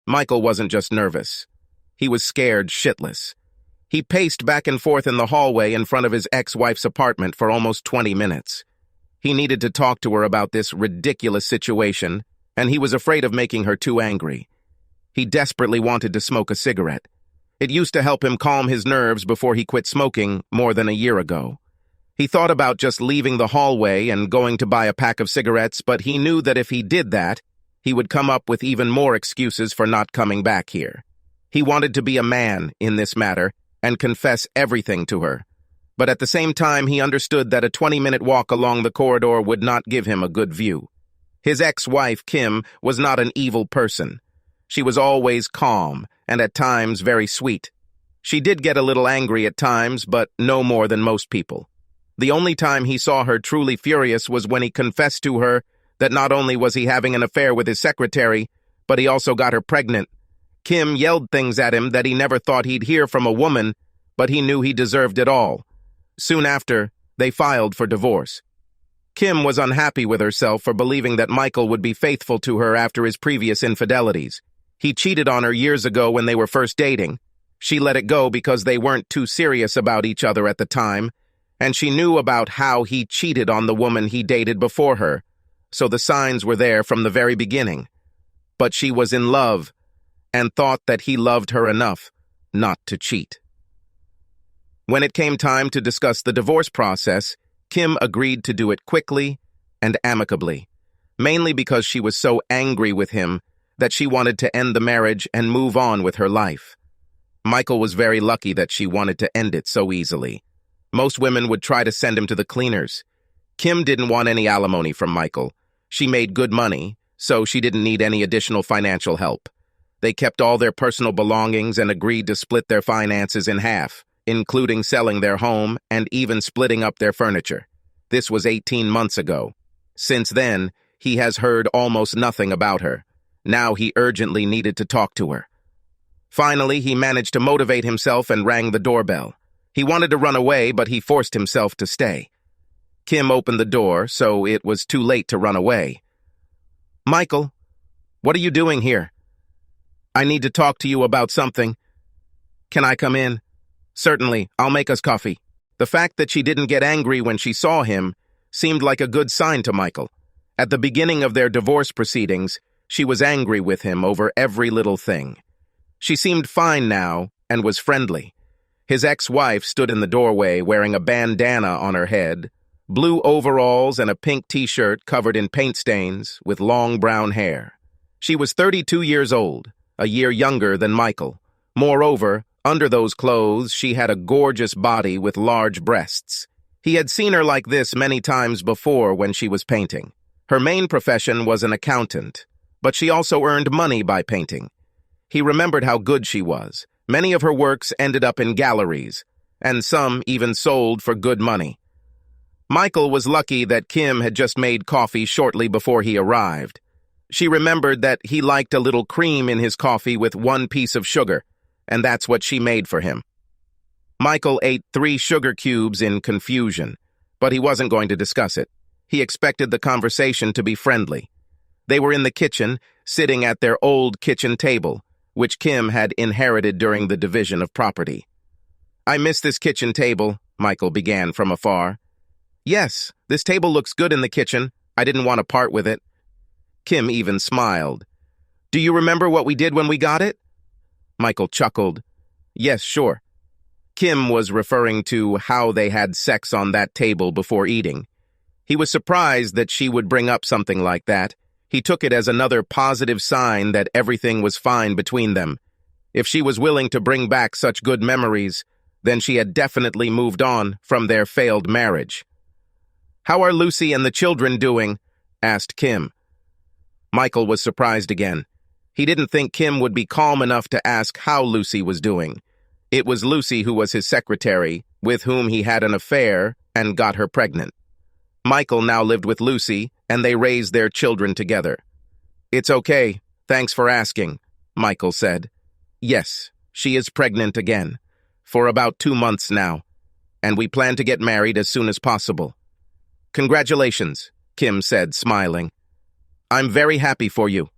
Michael wasn't just nervous. He was scared shitless. He paced back and forth in the hallway in front of his ex-wife's apartment for almost 20 minutes. He needed to talk to her about this ridiculous situation, and he was afraid of making her too angry. He desperately wanted to smoke a cigarette. It used to help him calm his nerves before he quit smoking more than a year ago. He thought about just leaving the hallway and going to buy a pack of cigarettes, but he knew that if he did that, he would come up with even more excuses for not coming back here. He wanted to be a man in this matter and confess everything to her. But at the same time, he understood that a 20-minute walk along the corridor would not give him a good view. His ex-wife, Kim, was not an evil person. She was always calm and at times very sweet. She did get a little angry at times, but no more than most people. The only time he saw her truly furious was when he confessed to her that not only was he having an affair with his secretary, but he also got her pregnant. Kim yelled things at him that he never thought he'd hear from a woman, but he knew he deserved it all. Soon after, they filed for divorce. Kim was unhappy with herself for believing that Michael would be faithful to her after his previous infidelities. He cheated on her years ago when they were first dating. She let it go because they weren't too serious about each other at the time, and she knew about how he cheated on the woman he dated before her, so the signs were there from the very beginning. But she was in love and thought that he loved her enough not to cheat. When it came time to discuss the divorce process, Kim agreed to do it quickly and amicably, mainly because she was so angry with him that she wanted to end the marriage and move on with her life. Michael was very lucky that she wanted to end it so easily. Most women would try to send him to the cleaners. Kim didn't want any alimony from Michael. She made good money, so she didn't need any additional financial help. They kept all their personal belongings and agreed to split their finances in half, including selling their home and even splitting up their furniture. This was 18 months ago. Since then, he has heard almost nothing about her. Now he urgently needed to talk to her. Finally, he managed to motivate himself and rang the doorbell. He wanted to run away, but he forced himself to stay. Kim opened the door, so it was too late to run away. "Michael, what are you doing here? I need to talk to you about something. Can I come in?" "Certainly, I'll make us coffee." The fact that she didn't get angry when she saw him seemed like a good sign to Michael. At the beginning of their divorce proceedings, she was angry with him over every little thing. She seemed fine now and was friendly. His ex-wife stood in the doorway wearing a bandana on her head, blue overalls and a pink t-shirt covered in paint stains with long brown hair. She was 32 years old, a year younger than Michael. Moreover, under those clothes, she had a gorgeous body with large breasts. He had seen her like this many times before when she was painting. Her main profession was an accountant, but she also earned money by painting. He remembered how good she was. Many of her works ended up in galleries, and some even sold for good money. Michael was lucky that Kim had just made coffee shortly before he arrived. She remembered that he liked a little cream in his coffee with 1 piece of sugar, and that's what she made for him. Michael ate 3 sugar cubes in confusion, but he wasn't going to discuss it. He expected the conversation to be friendly. They were in the kitchen, sitting at their old kitchen table, which Kim had inherited during the division of property. "I miss this kitchen table," Michael began from afar. "Yes, this table looks good in the kitchen. I didn't want to part with it." Kim even smiled. "Do you remember what we did when we got it?" Michael chuckled. "Yes, sure." Kim was referring to how they had sex on that table before eating. He was surprised that she would bring up something like that. He took it as another positive sign that everything was fine between them. If she was willing to bring back such good memories, then she had definitely moved on from their failed marriage. "How are Lucy and the children doing?" asked Kim. Michael was surprised again. He didn't think Kim would be calm enough to ask how Lucy was doing. It was Lucy who was his secretary, with whom he had an affair and got her pregnant. Michael now lived with Lucy, and they raised their children together. "It's okay. Thanks for asking," Michael said. "Yes, she is pregnant again, for about 2 months now, and we plan to get married as soon as possible." "Congratulations," Kim said, smiling. "I'm very happy for you."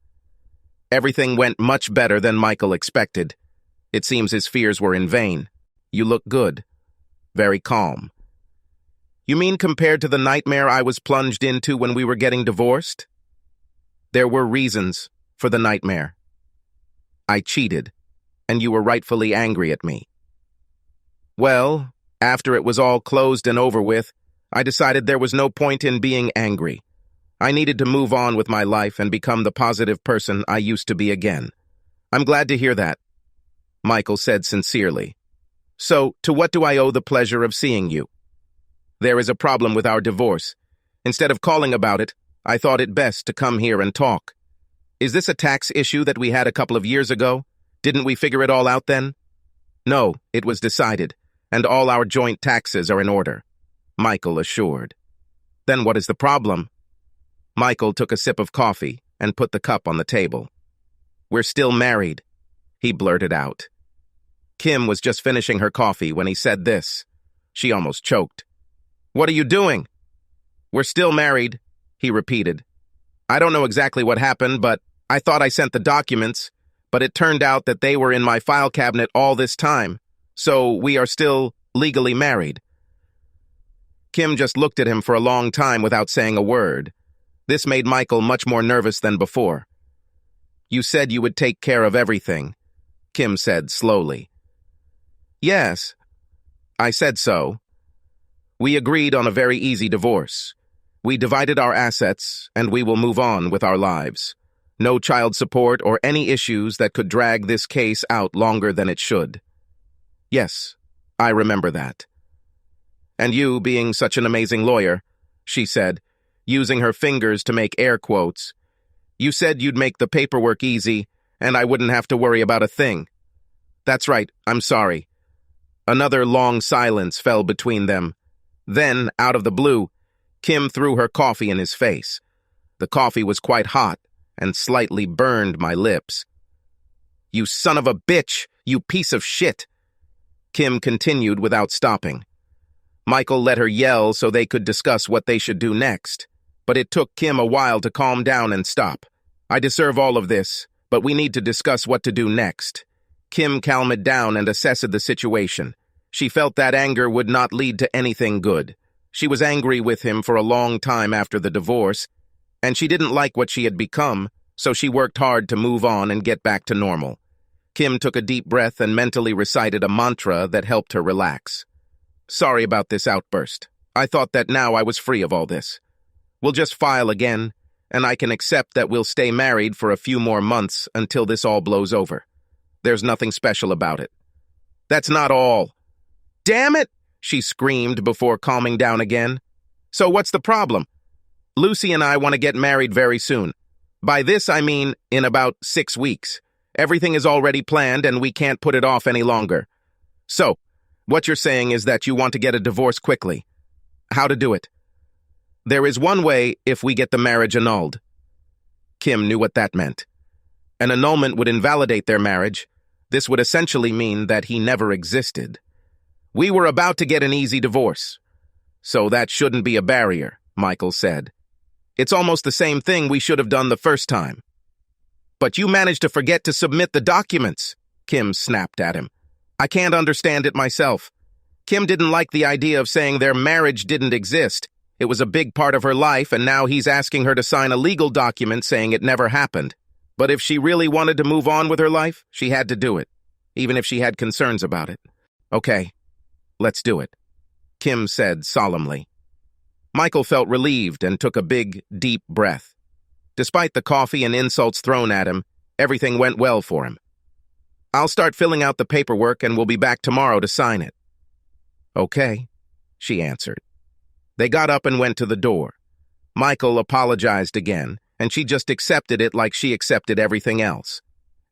Everything went much better than Michael expected. It seems his fears were in vain. You look good. Very calm. You mean compared to the nightmare I was plunged into when we were getting divorced? There were reasons for the nightmare. I cheated, and you were rightfully angry at me. Well, after it was all closed and over with, I decided there was no point in being angry. I needed to move on with my life and become the positive person I used to be again. I'm glad to hear that, Michael said sincerely. So, to what do I owe the pleasure of seeing you? There is a problem with our divorce. Instead of calling about it, I thought it best to come here and talk. Is this a tax issue that we had a couple of years ago? Didn't we figure it all out then? No, it was decided, and all our joint taxes are in order, Michael assured. Then what is the problem? Michael took a sip of coffee and put the cup on the table. We're still married, he blurted out. Kim was just finishing her coffee when he said this. She almost choked. What are you doing? We're still married, he repeated. I don't know exactly what happened, but I thought I sent the documents, but it turned out that they were in my file cabinet all this time, so we are still legally married. Kim just looked at him for a long time without saying a word. This made Michael much more nervous than before. You said you would take care of everything, Kim said slowly. Yes, I said so. We agreed on a very easy divorce. We divided our assets, and we will move on with our lives. No child support or any issues that could drag this case out longer than it should. Yes, I remember that. And you, being such an amazing lawyer, she said, using her fingers to make air quotes, you said you'd make the paperwork easy, and I wouldn't have to worry about a thing. That's right, I'm sorry. Another long silence fell between them. Then, out of the blue, Kim threw her coffee in his face. The coffee was quite hot and slightly burned my lips. You son of a bitch! You piece of shit! Kim continued without stopping. Michael let her yell so they could discuss what they should do next, but it took Kim a while to calm down and stop. I deserve all of this, but we need to discuss what to do next. Kim calmed down and assessed the situation. She felt that anger would not lead to anything good. She was angry with him for a long time after the divorce, and she didn't like what she had become, so she worked hard to move on and get back to normal. Kim took a deep breath and mentally recited a mantra that helped her relax. Sorry about this outburst. I thought that now I was free of all this. We'll just file again, and I can accept that we'll stay married for a few more months until this all blows over. There's nothing special about it. That's not all. Damn it! She screamed before calming down again. So what's the problem? Lucy and I want to get married very soon. By this I mean in about 6 weeks. Everything is already planned and we can't put it off any longer. So, what you're saying is that you want to get a divorce quickly. How to do it? There is one way if we get the marriage annulled. Kim knew what that meant. An annulment would invalidate their marriage. This would essentially mean that he never existed. We were about to get an easy divorce. So that shouldn't be a barrier, Michael said. It's almost the same thing we should have done the first time. But you managed to forget to submit the documents, Kim snapped at him. I can't understand it myself. Kim didn't like the idea of saying their marriage didn't exist. It was a big part of her life, and now he's asking her to sign a legal document saying it never happened. But if she really wanted to move on with her life, she had to do it, even if she had concerns about it. Okay, let's do it, Kim said solemnly. Michael felt relieved and took a big, deep breath. Despite the coffee and insults thrown at him, everything went well for him. I'll start filling out the paperwork and we'll be back tomorrow to sign it. Okay, she answered. They got up and went to the door. Michael apologized again, and she just accepted it like she accepted everything else.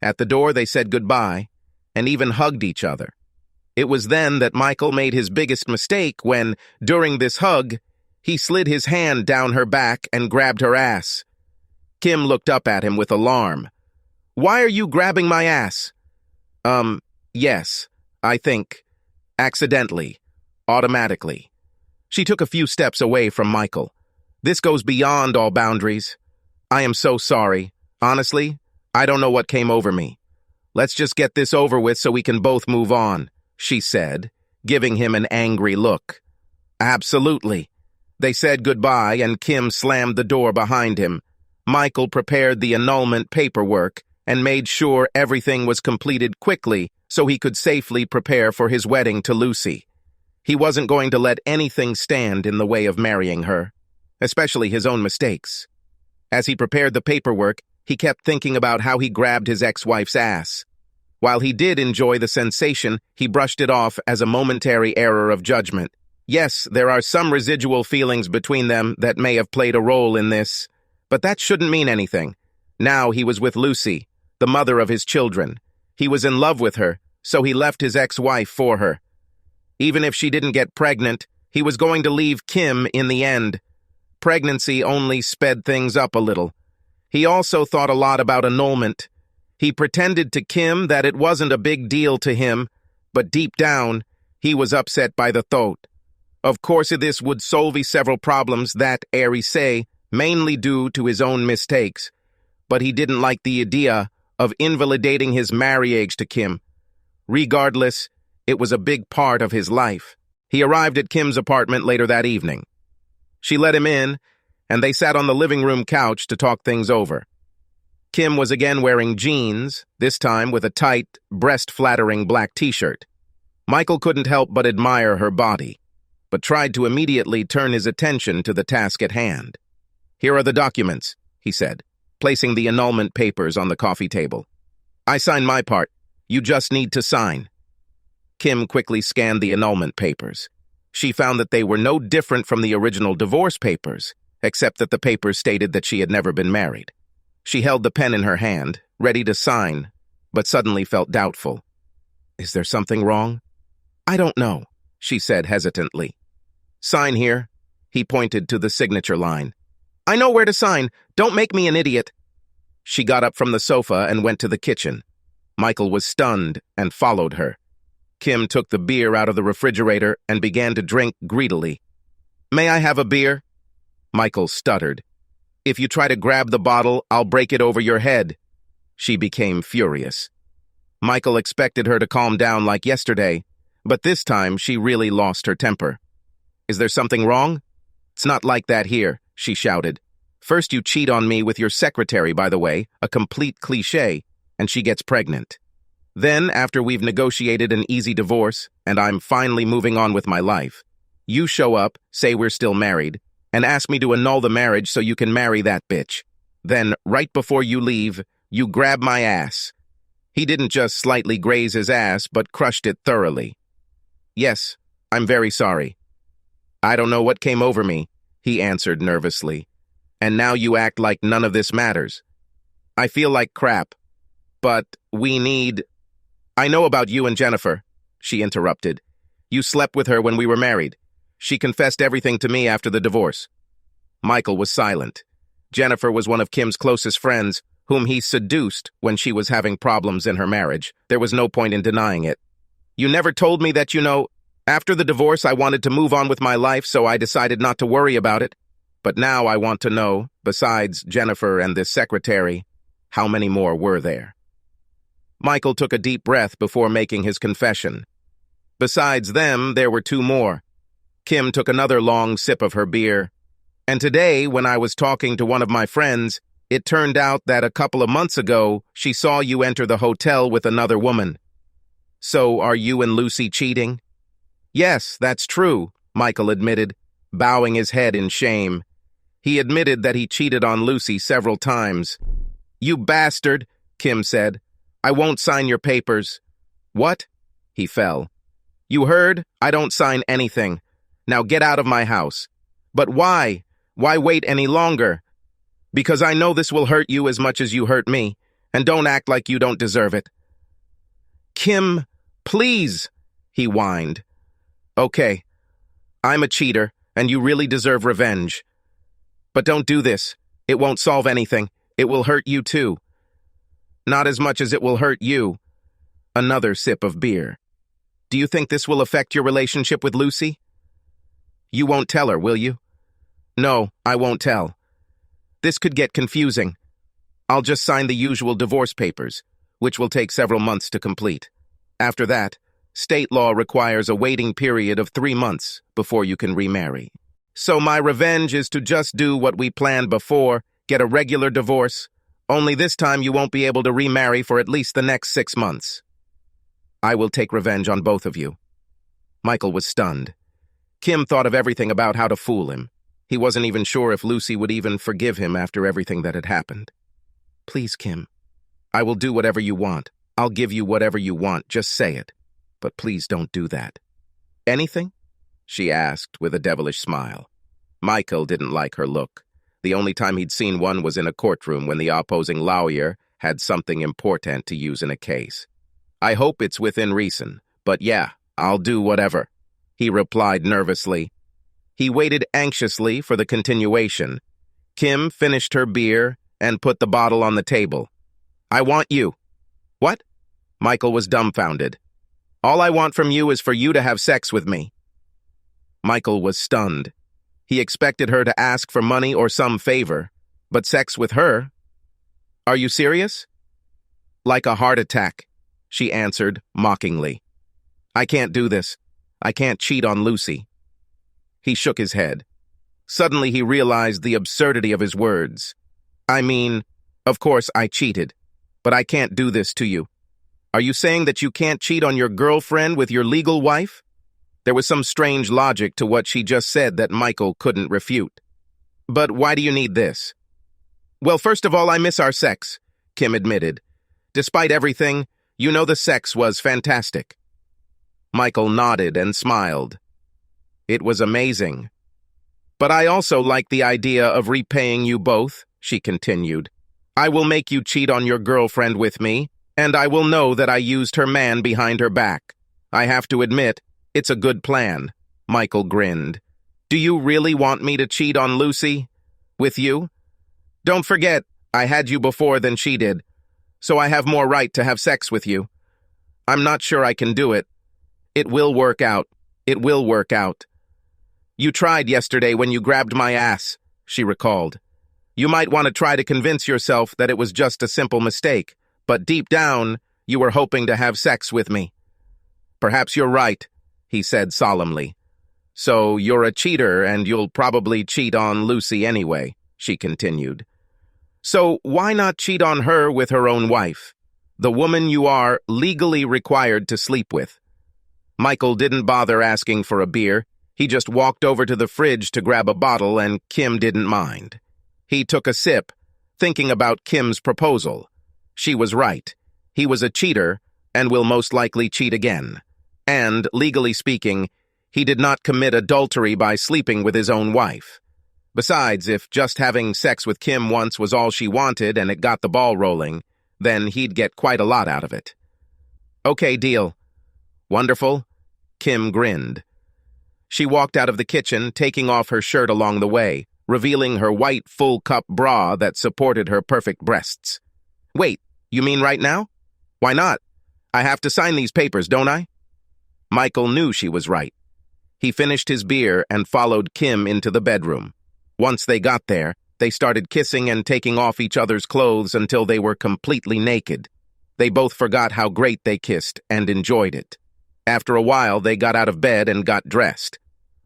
At the door, they said goodbye and even hugged each other. It was then that Michael made his biggest mistake when, during this hug, he slid his hand down her back and grabbed her ass. Kim looked up at him with alarm. Why are you grabbing my ass? Yes, I think. Accidentally. Automatically. She took a few steps away from Michael. This goes beyond all boundaries. I am so sorry. Honestly, I don't know what came over me. Let's just get this over with so we can both move on, she said, giving him an angry look. Absolutely. They said goodbye and Kim slammed the door behind him. Michael prepared the annulment paperwork and made sure everything was completed quickly so he could safely prepare for his wedding to Lucy. He wasn't going to let anything stand in the way of marrying her, especially his own mistakes. As he prepared the paperwork, he kept thinking about how he grabbed his ex-wife's ass. While he did enjoy the sensation, he brushed it off as a momentary error of judgment. Yes, there are some residual feelings between them that may have played a role in this, but that shouldn't mean anything. Now he was with Lucy, the mother of his children. He was in love with her, so he left his ex-wife for her. Even if she didn't get pregnant, he was going to leave Kim in the end. Pregnancy only sped things up a little. He also thought a lot about annulment. He pretended to Kim that it wasn't a big deal to him, but deep down, he was upset by the thought. Of course, this would solve several problems that, Ari say, mainly due to his own mistakes, but he didn't like the idea of invalidating his marriage to Kim. Regardless, it was a big part of his life. He arrived at Kim's apartment later that evening. She let him in, and they sat on the living room couch to talk things over. Kim was again wearing jeans, this time with a tight, breast-flattering black t-shirt. Michael couldn't help but admire her body, but tried to immediately turn his attention to the task at hand. Here are the documents, he said, placing the annulment papers on the coffee table. I signed my part. You just need to sign. Kim quickly scanned the annulment papers. She found that they were no different from the original divorce papers, except that the papers stated that she had never been married. She held the pen in her hand, ready to sign, but suddenly felt doubtful. Is there something wrong? I don't know, she said hesitantly. Sign here. He pointed to the signature line. I know where to sign. Don't make me an idiot. She got up from the sofa and went to the kitchen. Michael was stunned and followed her. Kim took the beer out of the refrigerator and began to drink greedily. May I have a beer? Michael stuttered. If you try to grab the bottle, I'll break it over your head. She became furious. Michael expected her to calm down like yesterday, but this time she really lost her temper. Is there something wrong? It's not like that here, she shouted. First you cheat on me with your secretary, by the way, a complete cliché, and she gets pregnant. Then, after we've negotiated an easy divorce, and I'm finally moving on with my life, you show up, say we're still married, and ask me to annul the marriage so you can marry that bitch. Then, right before you leave, you grab my ass. He didn't just slightly graze his ass, but crushed it thoroughly. Yes, I'm very sorry. I don't know what came over me, he answered nervously. And now you act like none of this matters. I feel like crap, but we need... I know about you and Jennifer, she interrupted. You slept with her when we were married. She confessed everything to me after the divorce. Michael was silent. Jennifer was one of Kim's closest friends, whom he seduced when she was having problems in her marriage. There was no point in denying it. You never told me that, after the divorce I wanted to move on with my life, so I decided not to worry about it. But now I want to know, besides Jennifer and this secretary, how many more were there? Michael took a deep breath before making his confession. Besides them, there were two more. Kim took another long sip of her beer. And today, when I was talking to one of my friends, it turned out that a couple of months ago, she saw you enter the hotel with another woman. So, are you and Lucy cheating? Yes, that's true, Michael admitted, bowing his head in shame. He admitted that he cheated on Lucy several times. You bastard, Kim said. I won't sign your papers. What? He fell. You heard? I don't sign anything. Now get out of my house. But why? Why wait any longer? Because I know this will hurt you as much as you hurt me, and don't act like you don't deserve it. Kim, please, he whined. Okay, I'm a cheater, and you really deserve revenge. But don't do this. It won't solve anything. It will hurt you too. Not as much as it will hurt you. Another sip of beer. Do you think this will affect your relationship with Lucy? You won't tell her, will you? No, I won't tell. This could get confusing. I'll just sign the usual divorce papers, which will take several months to complete. After that, state law requires a waiting period of 3 months before you can remarry. So my revenge is to just do what we planned before, get a regular divorce, only this time you won't be able to remarry for at least the next 6 months. I will take revenge on both of you. Michael was stunned. Kim thought of everything about how to fool him. He wasn't even sure if Lucy would even forgive him after everything that had happened. Please, Kim. I will do whatever you want. I'll give you whatever you want, just say it. But please don't do that. Anything? She asked with a devilish smile. Michael didn't like her look. The only time he'd seen one was in a courtroom when the opposing lawyer had something important to use in a case. I hope it's within reason, but yeah, I'll do whatever, he replied nervously. He waited anxiously for the continuation. Kim finished her beer and put the bottle on the table. I want you. What? Michael was dumbfounded. All I want from you is for you to have sex with me. Michael was stunned. He expected her to ask for money or some favor, but sex with her? Are you serious? Like a heart attack, she answered mockingly. I can't do this. I can't cheat on Lucy. He shook his head. Suddenly he realized the absurdity of his words. I mean, of course I cheated, but I can't do this to you. Are you saying that you can't cheat on your girlfriend with your legal wife? There was some strange logic to what she just said that Michael couldn't refute. But why do you need this? Well, first of all, I miss our sex, Kim admitted. Despite everything, you know the sex was fantastic. Michael nodded and smiled. It was amazing. But I also like the idea of repaying you both, she continued. I will make you cheat on your girlfriend with me, and I will know that I used her man behind her back. I have to admit, it's a good plan, Michael grinned. Do you really want me to cheat on Lucy? With you? Don't forget, I had you before than she did, so I have more right to have sex with you. I'm not sure I can do it. It will work out. It will work out. You tried yesterday when you grabbed my ass, she recalled. You might want to try to convince yourself that it was just a simple mistake, but deep down, you were hoping to have sex with me. Perhaps you're right, he said solemnly. So you're a cheater and you'll probably cheat on Lucy anyway, she continued. So why not cheat on her with her own wife, the woman you are legally required to sleep with? Michael didn't bother asking for a beer. He just walked over to the fridge to grab a bottle and Kim didn't mind. He took a sip, thinking about Kim's proposal. She was right. He was a cheater and will most likely cheat again. And, legally speaking, he did not commit adultery by sleeping with his own wife. Besides, if just having sex with Kim once was all she wanted and it got the ball rolling, then he'd get quite a lot out of it. Okay, deal. Wonderful. Kim grinned. She walked out of the kitchen, taking off her shirt along the way, revealing her white full-cup bra that supported her perfect breasts. Wait, you mean right now? Why not? I have to sign these papers, don't I? Michael knew she was right. He finished his beer and followed Kim into the bedroom. Once they got there, they started kissing and taking off each other's clothes until they were completely naked. They both forgot how great they kissed and enjoyed it. After a while, they got out of bed and got dressed.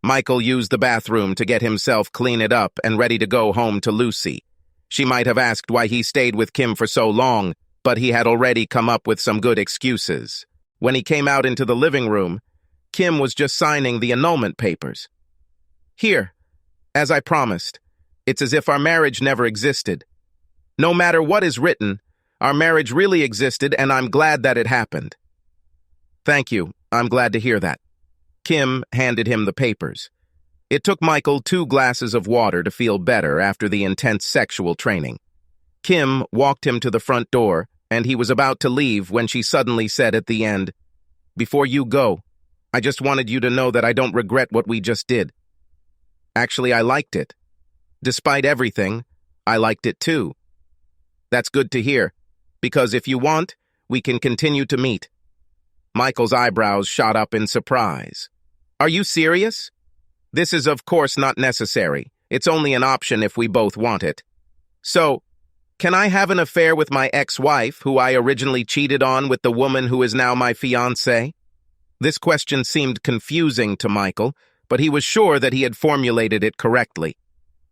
Michael used the bathroom to get himself cleaned up and ready to go home to Lucy. She might have asked why he stayed with Kim for so long, but he had already come up with some good excuses. When he came out into the living room, Kim was just signing the annulment papers. Here, as I promised, it's as if our marriage never existed. No matter what is written, our marriage really existed and I'm glad that it happened. Thank you, I'm glad to hear that. Kim handed him the papers. It took Michael 2 glasses of water to feel better after the intense sexual training. Kim walked him to the front door, and he was about to leave when she suddenly said at the end, Before you go, I just wanted you to know that I don't regret what we just did. Actually, I liked it. Despite everything, I liked it too. That's good to hear, because if you want, we can continue to meet. Michael's eyebrows shot up in surprise. Are you serious? This is of course not necessary. It's only an option if we both want it. So, Can I have an affair with my ex-wife, who I originally cheated on with the woman who is now my fiancée? This question seemed confusing to Michael, but he was sure that he had formulated it correctly.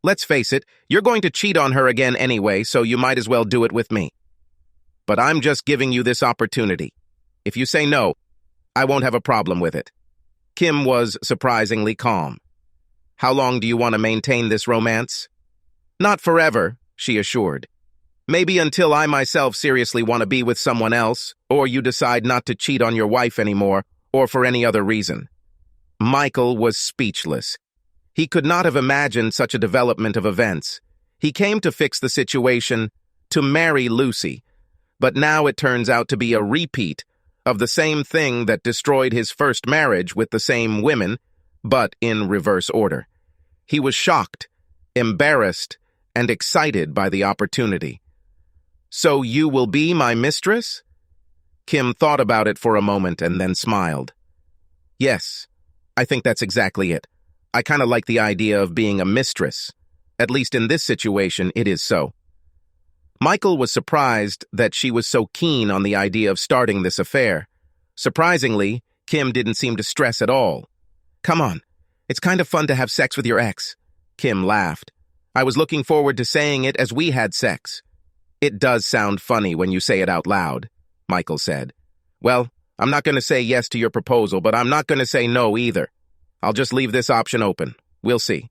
Let's face it, you're going to cheat on her again anyway, so you might as well do it with me. But I'm just giving you this opportunity. If you say no, I won't have a problem with it. Kim was surprisingly calm. How long do you want to maintain this romance? Not forever, she assured. Maybe until I myself seriously want to be with someone else, or you decide not to cheat on your wife anymore, or for any other reason. Michael was speechless. He could not have imagined such a development of events. He came to fix the situation, to marry Lucy, but now it turns out to be a repeat of the same thing that destroyed his first marriage with the same women, but in reverse order. He was shocked, embarrassed, and excited by the opportunity. So you will be my mistress? Kim thought about it for a moment and then smiled. Yes, I think that's exactly it. I kind of like the idea of being a mistress. At least in this situation, it is so. Michael was surprised that she was so keen on the idea of starting this affair. Surprisingly, Kim didn't seem to stress at all. Come on, it's kind of fun to have sex with your ex. Kim laughed. I was looking forward to saying it as we had sex. It does sound funny when you say it out loud, Michael said. Well, I'm not going to say yes to your proposal, but I'm not going to say no either. I'll just leave this option open. We'll see.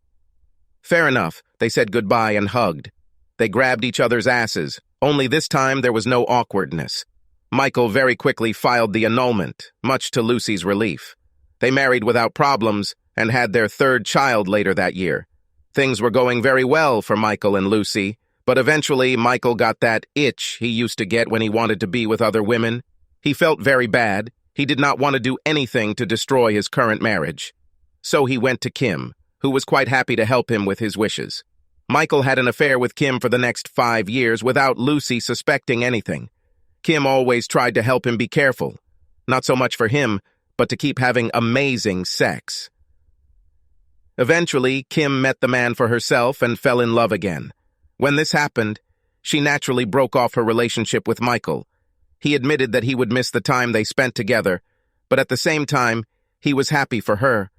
Fair enough. They said goodbye and hugged. They grabbed each other's asses, only this time there was no awkwardness. Michael very quickly filed the annulment, much to Lucy's relief. They married without problems and had their third child later that year. Things were going very well for Michael and Lucy, but eventually Michael got that itch he used to get when he wanted to be with other women. He felt very bad. He did not want to do anything to destroy his current marriage. So he went to Kim, who was quite happy to help him with his wishes. Michael had an affair with Kim for the next 5 years without Lucy suspecting anything. Kim always tried to help him be careful. Not so much for him, but to keep having amazing sex. Eventually, Kim met the man for herself and fell in love again. When this happened, she naturally broke off her relationship with Michael. He admitted that he would miss the time they spent together, but at the same time, he was happy for her.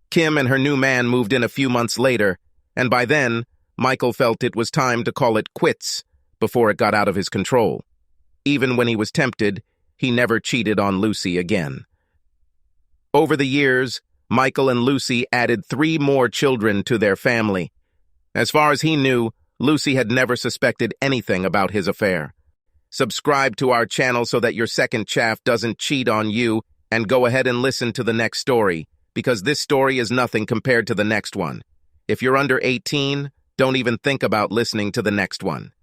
Kim and her new man moved in a few months later, and by then, Michael felt it was time to call it quits before it got out of his control. Even when he was tempted, he never cheated on Lucy again. Over the years, Michael and Lucy added 3 more children to their family. As far as he knew, Lucy had never suspected anything about his affair. Subscribe to our channel so that your second chaff doesn't cheat on you, and go ahead and listen to the next story, because this story is nothing compared to the next one. If you're under 18, don't even think about listening to the next one.